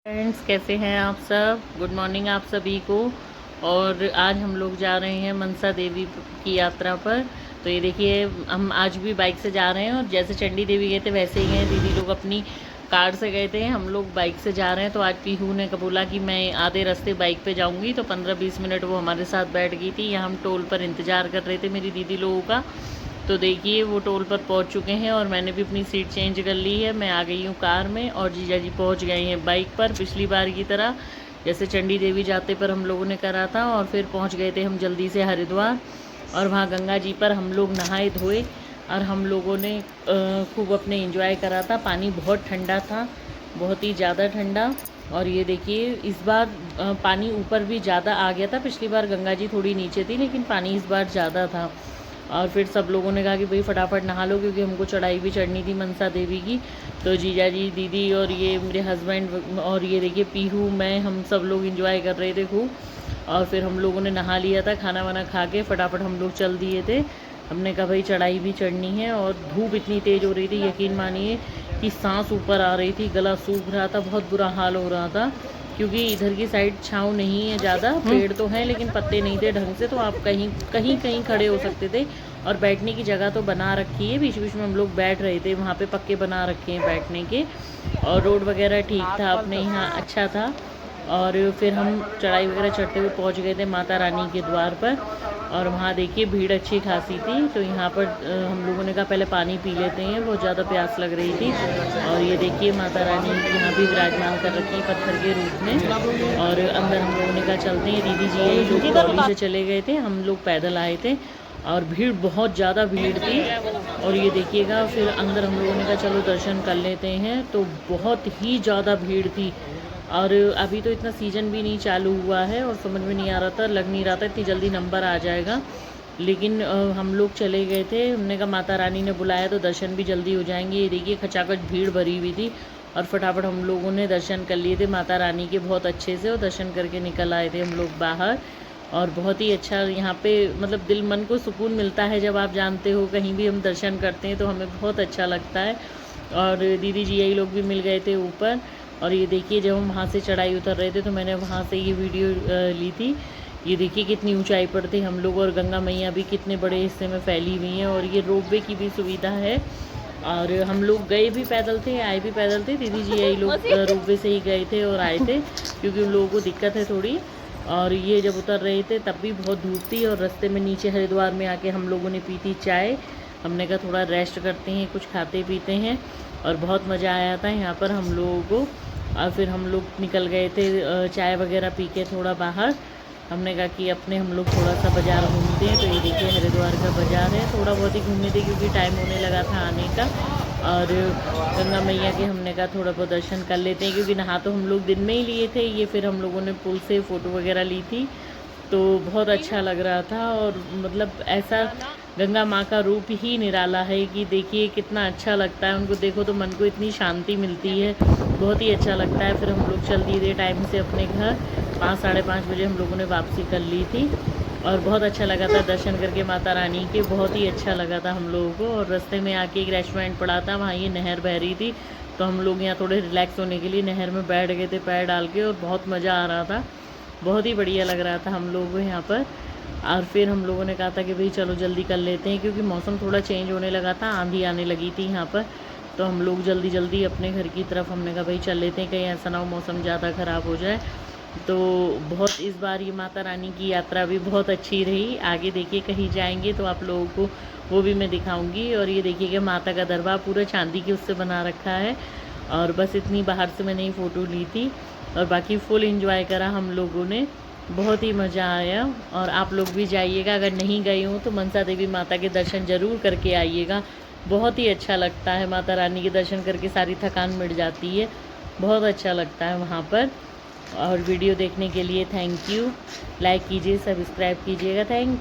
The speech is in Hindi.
फ्रेंड्स, कैसे हैं आप सब। गुड मॉर्निंग आप सभी को। और आज हम लोग जा रहे हैं मनसा देवी की यात्रा पर। तो ये देखिए, हम आज भी बाइक से जा रहे हैं और जैसे चंडी देवी गए थे वैसे ही गए। दीदी लोग अपनी कार से गए थे, हम लोग बाइक से जा रहे हैं। तो आज पीहू ने बोला कि मैं आधे रास्ते बाइक पे जाऊंगी, तो 15-20 मिनट वो हमारे साथ बैठ गई थी। यहाँ हम टोल पर इंतज़ार कर रहे थे मेरी दीदी लोगों का। तो देखिए वो टोल पर पहुंच चुके हैं और मैंने भी अपनी सीट चेंज कर ली है। मैं आ गई हूँ कार में और जीजा जी पहुंच गए हैं बाइक पर, पिछली बार की तरह जैसे चंडी देवी जाते पर हम लोगों ने करा था। और फिर पहुंच गए थे हम जल्दी से हरिद्वार, और वहाँ गंगा जी पर हम लोग नहाए धोए और हम लोगों ने खूब अपने एंजॉय करा था। पानी बहुत ठंडा था, बहुत ही ज़्यादा ठंडा। और ये देखिए इस बार पानी ऊपर भी ज़्यादा आ गया था। पिछली बार गंगा जी थोड़ी नीचे थी, लेकिन पानी इस बार ज़्यादा था। और फिर सब लोगों ने कहा कि भाई फटाफट नहा लो, क्योंकि हमको चढ़ाई भी चढ़नी थी मनसा देवी की। तो जीजा जी, दीदी और ये मेरे हस्बैंड और ये देखिए पीहू, मैं, हम सब लोग एंजॉय कर रहे थे खूब। और फिर हम लोगों ने नहा लिया था, खाना वाना खा के फटाफट हम लोग चल दिए थे। हमने कहा भाई चढ़ाई भी चढ़नी है। और धूप इतनी तेज़ हो रही थी, यकीन मानिए कि सांस ऊपर आ रही थी, गला सूख रहा था, बहुत बुरा हाल हो रहा था। क्योंकि इधर की साइड छाँव नहीं है ज़्यादा, पेड़ तो हैं लेकिन पत्ते नहीं थे ढंग से, तो आप कहीं कहीं कहीं खड़े हो सकते थे। और बैठने की जगह तो बना रखी है, बीच बीच में हम लोग बैठ रहे थे, वहाँ पे पक्के बना रखे हैं बैठने के। और रोड वगैरह ठीक था, अपने यहाँ अच्छा था। और फिर हम चढ़ाई वगैरह चढ़ते हुए पहुँच गए थे माता रानी के द्वार पर। और वहाँ देखिए भीड़ अच्छी खासी थी। तो यहाँ पर हम लोगों ने कहा पहले पानी पी लेते हैं, बहुत ज़्यादा प्यास लग रही थी। और ये देखिए माता रानी यहाँ भी विराजमान कर रखी है पत्थर के रूप में। और अंदर हम लोगों ने कहा चलते हैं। दीदी जी ये लोग ट्रॉली से चले गए थे, हम लोग पैदल आए थे। और भीड़, बहुत ज़्यादा भीड़ थी। और ये देखिएगा फिर अंदर हम लोगों ने कहा चलो दर्शन कर लेते हैं, तो बहुत ही ज़्यादा भीड़ थी। और अभी तो इतना सीज़न भी नहीं चालू हुआ है और समझ में नहीं आ रहा था, लग नहीं रहा था इतनी जल्दी नंबर आ जाएगा। लेकिन हम लोग चले गए थे, हमने कहा माता रानी ने बुलाया तो दर्शन भी जल्दी हो जाएंगे। ये देखिए खचाखच भीड़ भरी हुई थी और फटाफट हम लोगों ने दर्शन कर लिए थे माता रानी के बहुत अच्छे से। और दर्शन करके निकल आए थे हम लोग बाहर। और बहुत ही अच्छा यहाँ पे, मतलब दिल मन को सुकून मिलता है जब आप जानते हो कहीं भी हम दर्शन करते हैं तो हमें बहुत अच्छा लगता है। और दीदी जी यही लोग भी मिल गए थे ऊपर। और ये देखिए जब हम वहाँ से चढ़ाई उतर रहे थे तो मैंने वहाँ से ये वीडियो ली थी। ये देखिए कितनी ऊंचाई पर थे हम लोग, और गंगा मैया भी कितने बड़े हिस्से में फैली हुई हैं। और ये रोपवे की भी सुविधा है। और हम लोग गए भी पैदल थे, आए भी पैदल थे। दीदी जी यही लोग रोपवे से ही गए थे और आए थे, क्योंकि उन लोगों को दिक्कत है थोड़ी। और ये जब उतर रहे थे तब भी बहुत धूप थी। और रास्ते में नीचे हरिद्वार में आके हम लोगों ने पी थी चाय। हमने कहा थोड़ा रेस्ट करते हैं, कुछ खाते पीते हैं। और बहुत मज़ा आया था यहाँ पर हम लोगों को। और फिर हम लोग निकल गए थे चाय वगैरह पी के थोड़ा बाहर। हमने कहा कि अपने हम लोग थोड़ा सा बाज़ार घूमते हैं। तो ये देखिए हरिद्वार का बाज़ार है, थोड़ा बहुत ही घूमे थे क्योंकि टाइम होने लगा था आने का। और गंगा मैया के हमने कहा थोड़ा बहुत दर्शन कर लेते हैं, क्योंकि नहा तो हम लोग दिन में ही लिए थे। ये फिर हम लोगों ने पुल से फ़ोटो वगैरह ली थी, तो बहुत अच्छा लग रहा था। और मतलब ऐसा गंगा माँ का रूप ही निराला है कि देखिए कितना अच्छा लगता है, उनको देखो तो मन को इतनी शांति मिलती है, बहुत ही अच्छा लगता है। फिर हम लोग चल दिए थे टाइम से अपने घर, 5-5:30 बजे हम लोगों ने वापसी कर ली थी। और बहुत अच्छा लगा था दर्शन करके माता रानी के, बहुत ही अच्छा लगा था हम लोगों को। और रास्ते में आके एक रेस्टोरेंट पड़ा था, वहाँ ये नहर बह रही थी, तो हम लोग यहाँ थोड़े रिलैक्स होने के लिए नहर में बैठ गए थे पैर डाल के, और बहुत मज़ा आ रहा था, बहुत ही बढ़िया लग रहा था हम लोगों को यहाँ पर। और फिर हम लोगों ने कहा था कि भाई चलो जल्दी कर लेते हैं, क्योंकि मौसम थोड़ा चेंज होने लगा था, आंधी आने लगी थी यहाँ पर। तो हम लोग जल्दी जल्दी अपने घर की तरफ, हमने कहा भाई चल लेते हैं, कहीं ऐसा ना हो मौसम ज़्यादा ख़राब हो जाए। तो बहुत इस बार ये माता रानी की यात्रा भी बहुत अच्छी रही। आगे देखिए कहीं जाएंगे तो आप लोगों को वो भी मैं दिखाऊंगी। और ये देखिए कि माता का दरबार पूरा चांदी के उससे बना रखा है। और बस इतनी बाहर से मैंने ये फ़ोटो ली थी, और बाकी फुल एंजॉय करा हम लोगों ने, बहुत ही मज़ा आया। और आप लोग भी जाइएगा, अगर नहीं गए हो तो मनसा देवी माता के दर्शन ज़रूर करके आइएगा, बहुत ही अच्छा लगता है। माता रानी के दर्शन करके सारी थकान मिट जाती है, बहुत अच्छा लगता है वहाँ पर। और वीडियो देखने के लिए थैंक यू। लाइक कीजिए, सब्सक्राइब कीजिएगा। थैंक